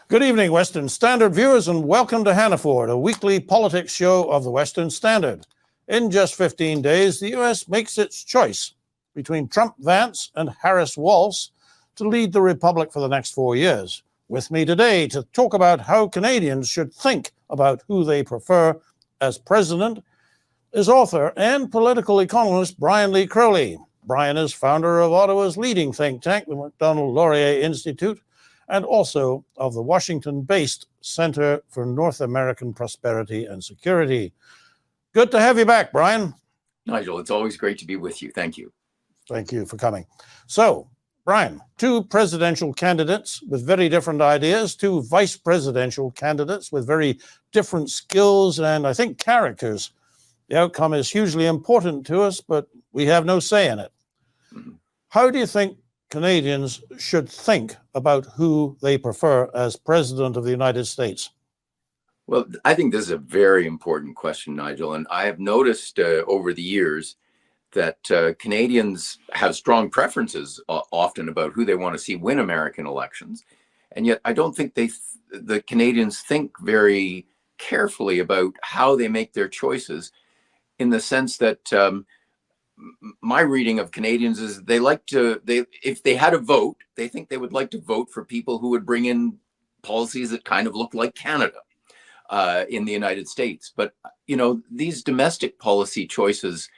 Good evening, Western Standard viewers, and welcome to HANNAFORD, a weekly politics show of the Western Standard. In just 15 days, the U.S. makes its choice between Trump-Vance and Harris-Walz to lead the Republic for the next 4 years. With me today to talk about how Canadians should think about who they prefer as president is author and political economist Brian Lee Crowley. Brian is founder of Ottawa's leading think tank, the Macdonald-Laurier Institute, and also of the Washington-based Center for North American Prosperity and Security. Good to have you back, Brian. Nigel, it's always great to be with you. Thank you. Thank you for coming. So, Brian, two presidential candidates with very different ideas, two vice presidential candidates with very different skills and, I think, characters. The outcome is hugely important to us, but we have no say in it. How do you think Canadians should think about who they prefer as president of the United States? Well, I think this is a very important question, Nigel. And I have noticed over the years that Canadians have strong preferences often about who they want to see win American elections. And yet I don't think the Canadians think very carefully about how they make their choices, in the sense that my reading of Canadians is if they had a vote, they think they would like to vote for people who would bring in policies that kind of look like Canada in the United States. But, you know, these domestic policy choices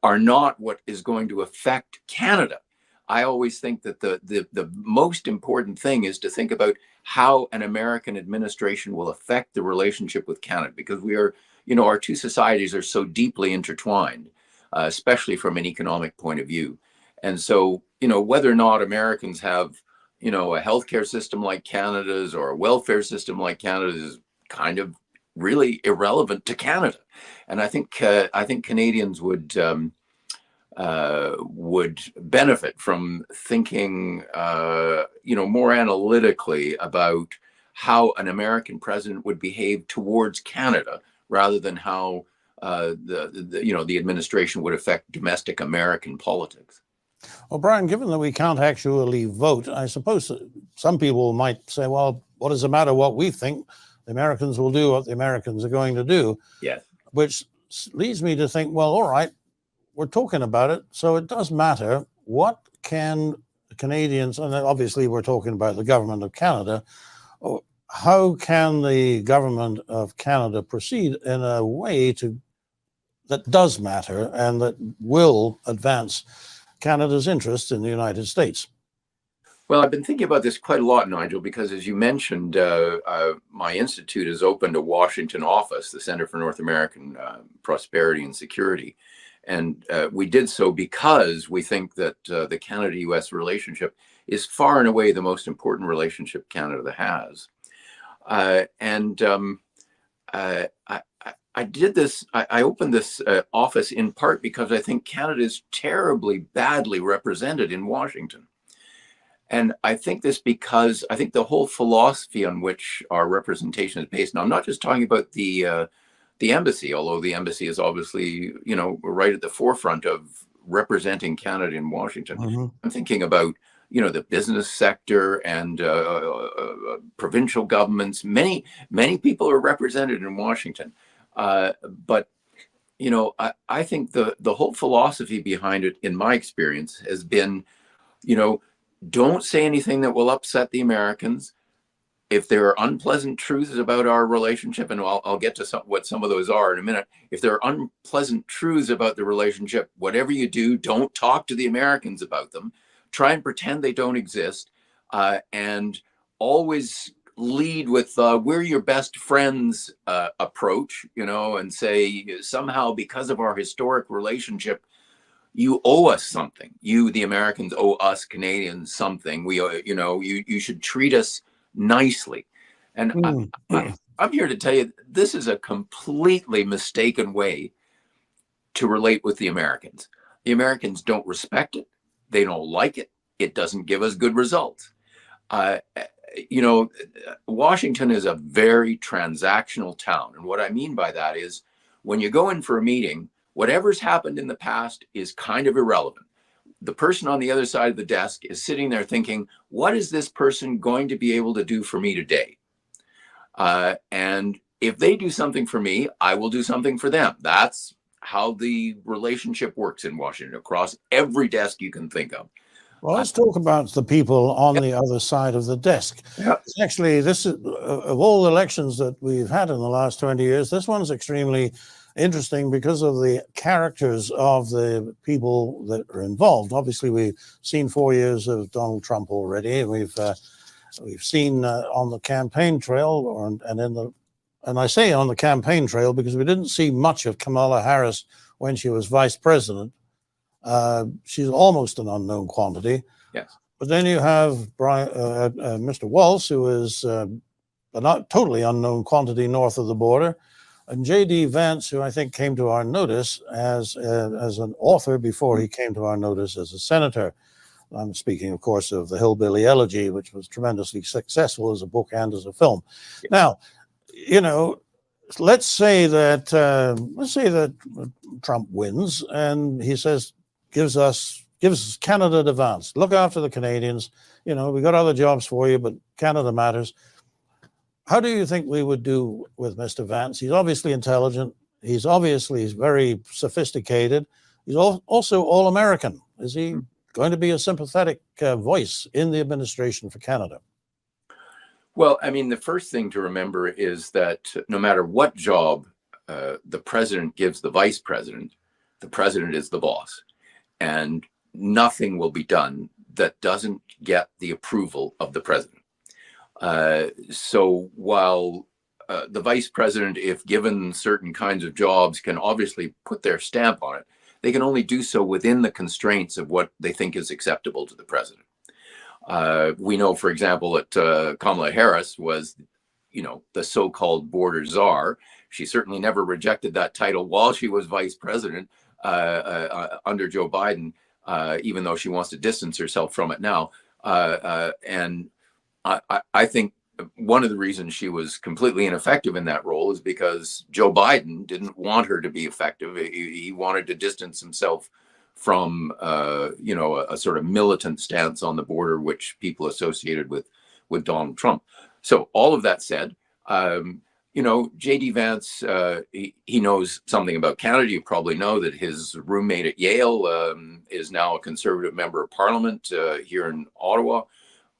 are not what is going to affect Canada. I always think that the most important thing is to think about how an American administration will affect the relationship with Canada, because we are, you know, our two societies are so deeply intertwined, especially from an economic point of view. And so, you know, whether or not Americans have, you know, a healthcare system like Canada's or a welfare system like Canada's is kind of really irrelevant to Canada. And I think Canadians would benefit from thinking, you know, more analytically about how an American president would behave towards Canada, rather than how the administration would affect domestic American politics. Well, Brian, given that we can't actually vote, I suppose some people might say, well, what does it matter what we think? The Americans will do what the Americans are going to do. Yes. Which leads me to think, well, all right, we're talking about it, so it does matter. What can Canadians, and obviously we're talking about the government of Canada, how can the government of Canada proceed in a way that does matter and that will advance Canada's interest in the United States? Well, I've been thinking about this quite a lot, Nigel, because as you mentioned, my institute has opened a Washington office, the Center for North American Prosperity and Security. And we did so because we think that the Canada-US relationship is far and away the most important relationship Canada has. I opened this office in part because I think Canada is terribly badly represented in Washington. And I think this because I think the whole philosophy on which our representation is based, now I'm not just talking about the embassy, although the embassy is obviously, you know, right at the forefront of representing Canada in Washington. Mm-hmm. I'm thinking about, you know, the business sector and provincial governments. Many people are represented in Washington. But, you know, I think the whole philosophy behind it, in my experience, has been, you know, don't say anything that will upset the Americans. If there are unpleasant truths about our relationship, and I'll get to what some of those are in a minute. If there are unpleasant truths about the relationship, whatever you do, don't talk to the Americans about them. Try and pretend they don't exist, and always lead with we're your best friends approach, you know, and say somehow because of our historic relationship, you owe us something. You, the Americans, owe us Canadians something. We, you know, you should treat us nicely. And I'm here to tell you, this is a completely mistaken way to relate with the Americans. The Americans don't respect it. They don't like it. It doesn't give us good results. You know, Washington is a very transactional town. And what I mean by that is when you go in for a meeting, whatever's happened in the past is kind of irrelevant. the person on the other side of the desk is sitting there thinking, what is this person going to be able to do for me today? And if they do something for me, I will do something for them. That's how the relationship works in Washington, across every desk you can think of. Well, let's talk about the people on Yeah. the other side of the desk. Yeah. Actually, this is, of all the elections that we've had in the last 20 years, this one's extremely interesting because of the characters of the people that are involved. Obviously, we've seen 4 years of Donald Trump already. We've seen on the campaign trail, and I say on the campaign trail because we didn't see much of Kamala Harris when she was vice president. She's almost an unknown quantity. Yes. But then you have Mr. Walz, who is a not totally unknown quantity north of the border, and J.D. Vance, who I think came to our notice as an author before he came to our notice as a senator. I'm speaking, of course, of the Hillbilly Elegy, which was tremendously successful as a book and as a film. Yes. Now, you know, let's say that Trump wins, and he says, gives us Canada advance. Look after the Canadians. You know, we got other jobs for you, but Canada matters. How do you think we would do with Mr. Vance? He's obviously intelligent. He's very sophisticated. He's also all-American. Is he going to be a sympathetic voice in the administration for Canada? Well, I mean, the first thing to remember is that no matter what job the president gives the vice president, the president is the boss. And nothing will be done that doesn't get the approval of the president. So while the vice president, if given certain kinds of jobs, can obviously put their stamp on it, they can only do so within the constraints of what they think is acceptable to the president. We know, for example, that Kamala Harris was, the so-called border czar. She certainly never rejected that title while she was vice president under Joe Biden, even though she wants to distance herself from it now. And I think one of the reasons she was completely ineffective in that role is because Joe Biden didn't want her to be effective. He wanted to distance himself from, a sort of militant stance on the border, which people associated with Donald Trump. So all of that said, J.D. Vance, he knows something about Canada. You probably know that his roommate at Yale is now a Conservative member of Parliament here in Ottawa.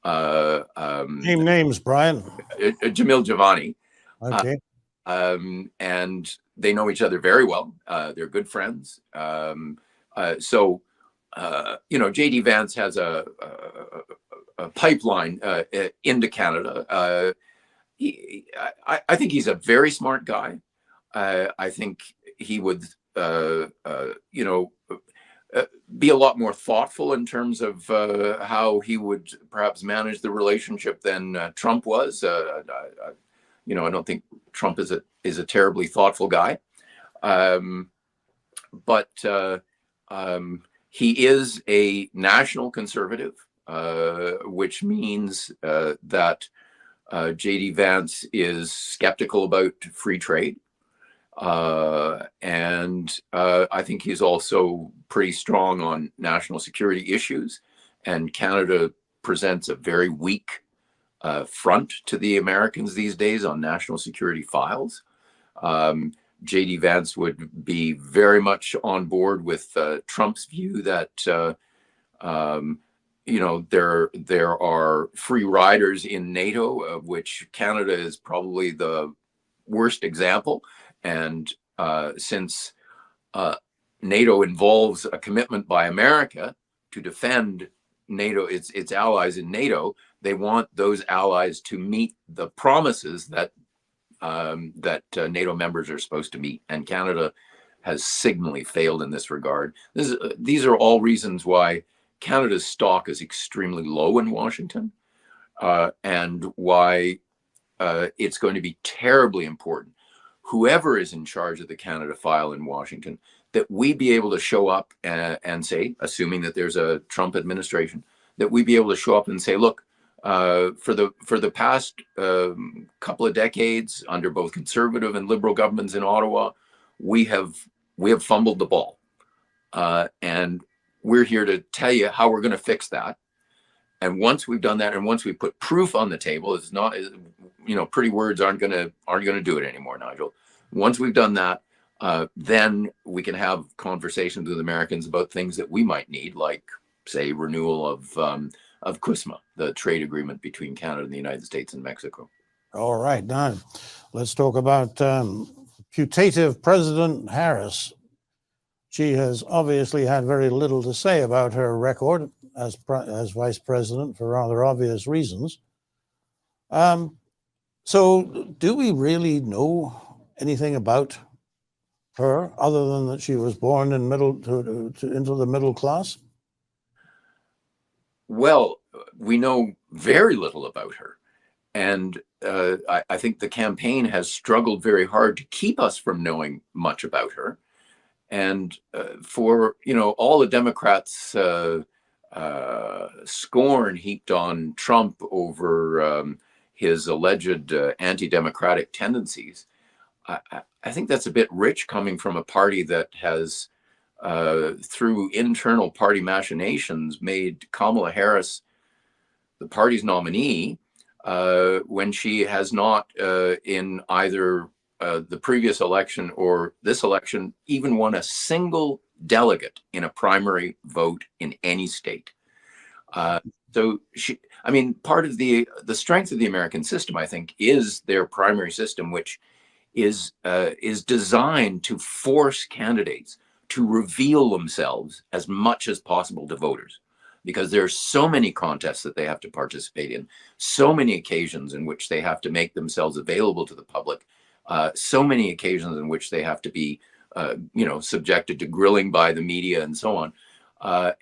Name names, Brian. Jamil Javani. Okay. And they know each other very well. They're good friends. So J.D. Vance has a pipeline into Canada. I think he's a very smart guy. I think he would, be a lot more thoughtful in terms of how he would perhaps manage the relationship than Trump was. I don't think Trump is a terribly thoughtful guy, but he is a national conservative, which means that J.D. Vance is skeptical about free trade. And I think he's also pretty strong on national security issues. And Canada presents a very weak front to the Americans these days on national security files. J.D. Vance would be very much on board with Trump's view that there are free riders in NATO, of which Canada is probably the worst example. And since NATO involves a commitment by America to defend NATO, its allies in NATO, they want those allies to meet the promises that NATO members are supposed to meet. And Canada has signally failed in this regard. These are all reasons why Canada's stock is extremely low in Washington, and why it's going to be terribly important, whoever is in charge of the Canada file in Washington, that we be able to show up and say, assuming that there's a Trump administration, that we be able to show up and say, look, for the past couple of decades under both conservative and liberal governments in Ottawa, we have fumbled the ball, and we're here to tell you how we're going to fix that. And once we've done that, and once we put proof on the table, it's not, pretty words aren't going to do it anymore, Nigel. Once we've done that, then we can have conversations with Americans about things that we might need, like, say, renewal of CUSMA, the trade agreement between Canada and the United States and Mexico. All right, now let's talk about putative President Harris. She has obviously had very little to say about her record as vice president for rather obvious reasons. So do we really know anything about her other than that she was born in into the middle class? Well, we know very little about her. And I think the campaign has struggled very hard to keep us from knowing much about her. And for, all the Democrats' scorn heaped on Trump over his alleged anti-democratic tendencies, I think that's a bit rich coming from a party that has, through internal party machinations, made Kamala Harris the party's nominee when she has not, in either the previous election or this election, even won a single delegate in a primary vote in any state. So part of the strength of the American system, I think, is their primary system, which is designed to force candidates to reveal themselves as much as possible to voters, because there are so many contests that they have to participate in, so many occasions in which they have to make themselves available to the public, so many occasions in which they have to be, subjected to grilling by the media and so on.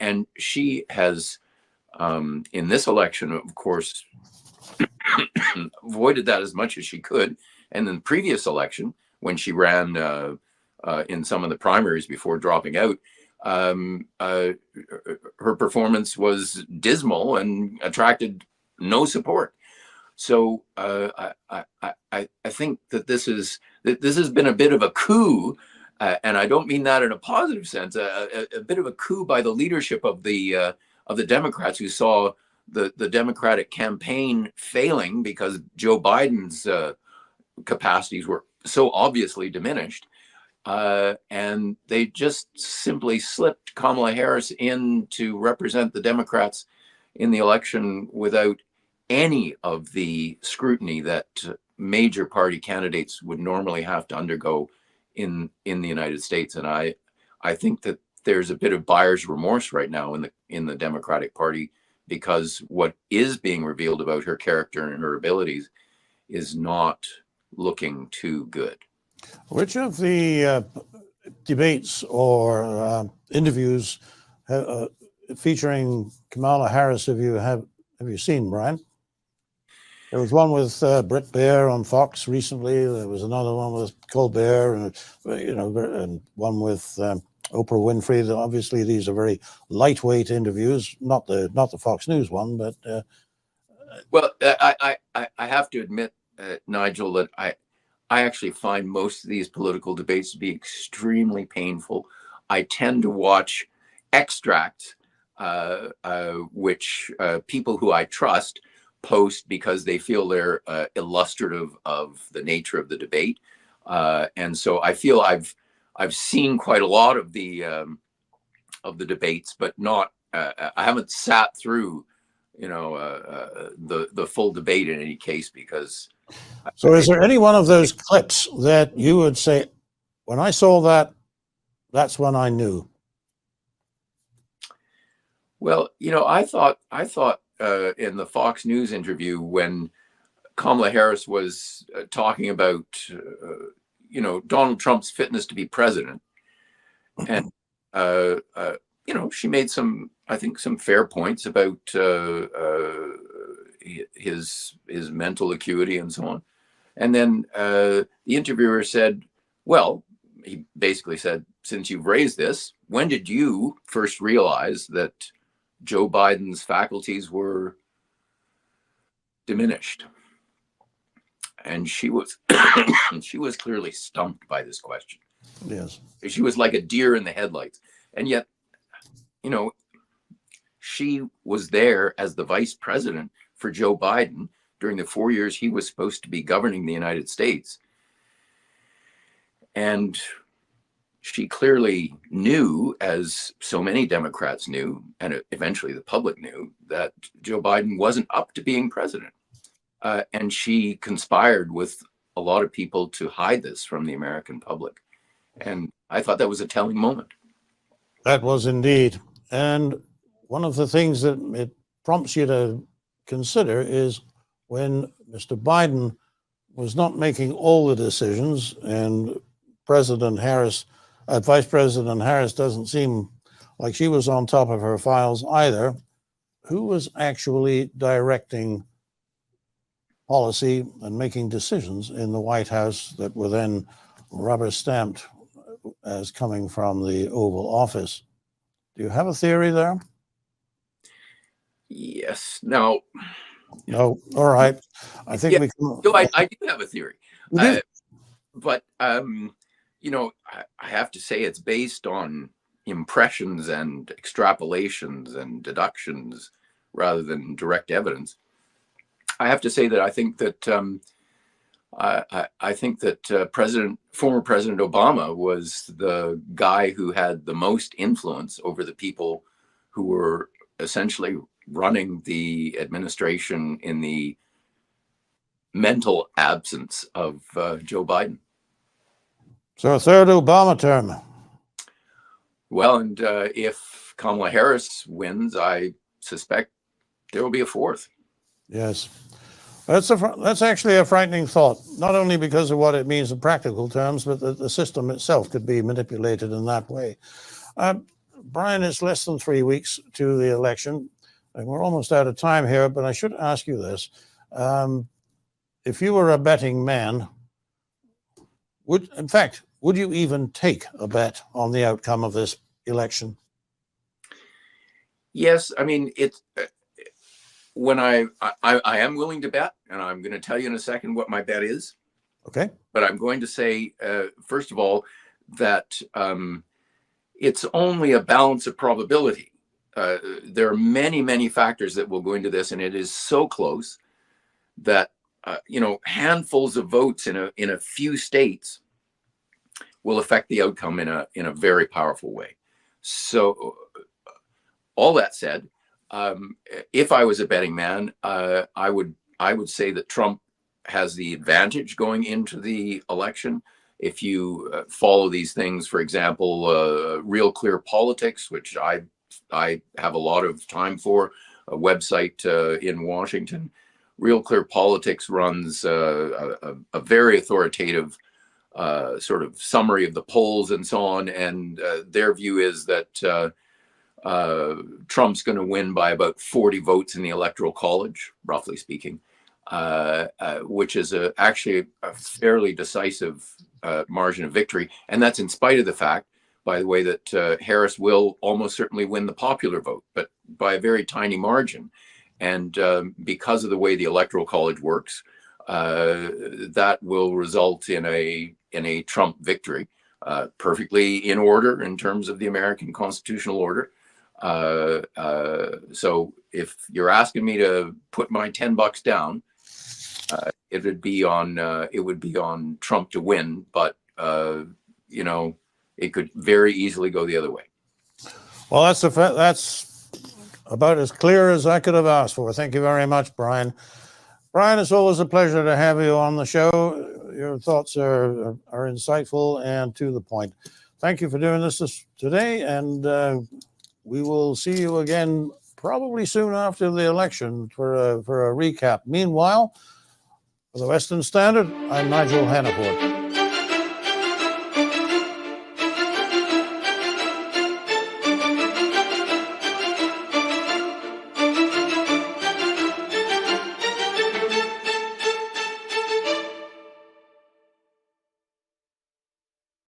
And she has, in this election, of course, avoided that as much as she could. And in the previous election, when she ran in some of the primaries before dropping out, her performance was dismal and attracted no support. So I think that this has been a bit of a coup, and I don't mean that in a positive sense. A bit of a coup by the leadership of the Democrats, who saw the Democratic campaign failing because Joe Biden's capacities were so obviously diminished. And they just simply slipped Kamala Harris in to represent the Democrats in the election without any of the scrutiny that major party candidates would normally have to undergo in the United States. And I think that there's a bit of buyer's remorse right now in the Democratic Party, because what is being revealed about her character and her abilities is not looking too good. Which of the debates or interviews featuring Kamala Harris have you seen, Brian? There was one with Bret Baier on Fox recently. There was another one with Colbert, and one with Oprah Winfrey. Obviously, these are very lightweight interviews. Not the Fox News one, but well, I have to admit, Nigel, that I actually find most of these political debates to be extremely painful. I tend to watch extracts, which people who I trust post because they feel they're illustrative of the nature of the debate, and so I feel I've seen quite a lot of the debates, but not I haven't sat through the full debate in any case, because. So is there any one of those clips that you would say, when I saw that, that's when I knew? Well, I thought in the Fox News interview, when Kamala Harris was talking about, Donald Trump's fitness to be president, and, she made some fair points about his mental acuity and so on. And then the interviewer said, well, he basically said, since you've raised this, when did you first realize that Joe Biden's faculties were diminished? And she was she was clearly stumped by this question. Yes. She was like a deer in the headlights. And yet, you know, she was there as the vice president for Joe Biden during the 4 years he was supposed to be governing the United States. And she clearly knew, as so many Democrats knew, and eventually the public knew, that Joe Biden wasn't up to being president. And she conspired with a lot of people to hide this from the American public. And I thought that was a telling moment. That was indeed. And one of the things that it prompts you to consider is when Mr. Biden was not making all the decisions, and President Harris, Vice President Harris doesn't seem like she was on top of her files either, who was actually directing policy and making decisions in the White House that were then rubber stamped as coming from the Oval Office? Do you have a theory there? Yes. No. No. All right. I think we can. No, I do have a theory. But, you know, I have to say it's based on impressions and extrapolations and deductions rather than direct evidence. I have to say that I think that former President Obama was the guy who had the most influence over the people who were essentially running the administration in the mental absence of Joe Biden. So a third Obama term. Well, and if Kamala Harris wins, I suspect there will be a fourth. Yes. That's actually a frightening thought, not only because of what it means in practical terms, but that the system itself could be manipulated in that way. Brian, it's less than 3 weeks to the election, and we're almost out of time here, but I should ask you this. If you were a betting man, would you even take a bet on the outcome of this election? Yes, I mean, it's when I am willing to bet, and I'm going to tell you in a second what my bet is. Okay. But I'm going to say, first of all, that it's only a balance of probability. There are many, many factors that will go into this, and it is so close that you know, handfuls of votes in a few states will affect the outcome in a very powerful way. So, all that said, if I was a betting man, I would say that Trump has the advantage going into the election. If you follow these things, for example, Real Clear Politics, which I have a lot of time for, a website in Washington. Real Clear Politics runs a very authoritative sort of summary of the polls and so on, and their view is that Trump's going to win by about 40 votes in the Electoral College, roughly speaking, which is actually a fairly decisive margin of victory, and that's in spite of the fact, by the way, that Harris will almost certainly win the popular vote, but by a very tiny margin. And because of the way the Electoral College works, that will result in a Trump victory, perfectly in order in terms of the American constitutional order. So if you're asking me to put my $10 down, it would be on Trump to win, but you know, it could very easily go the other way. Well, that's about as clear as I could have asked for. Thank you very much, Brian. Brian, it's always a pleasure to have you on the show. Your thoughts are insightful and to the point. Thank you for doing this today, and we will see you again probably soon after the election for a recap. Meanwhile, for the Western Standard, I'm Nigel Hannaford.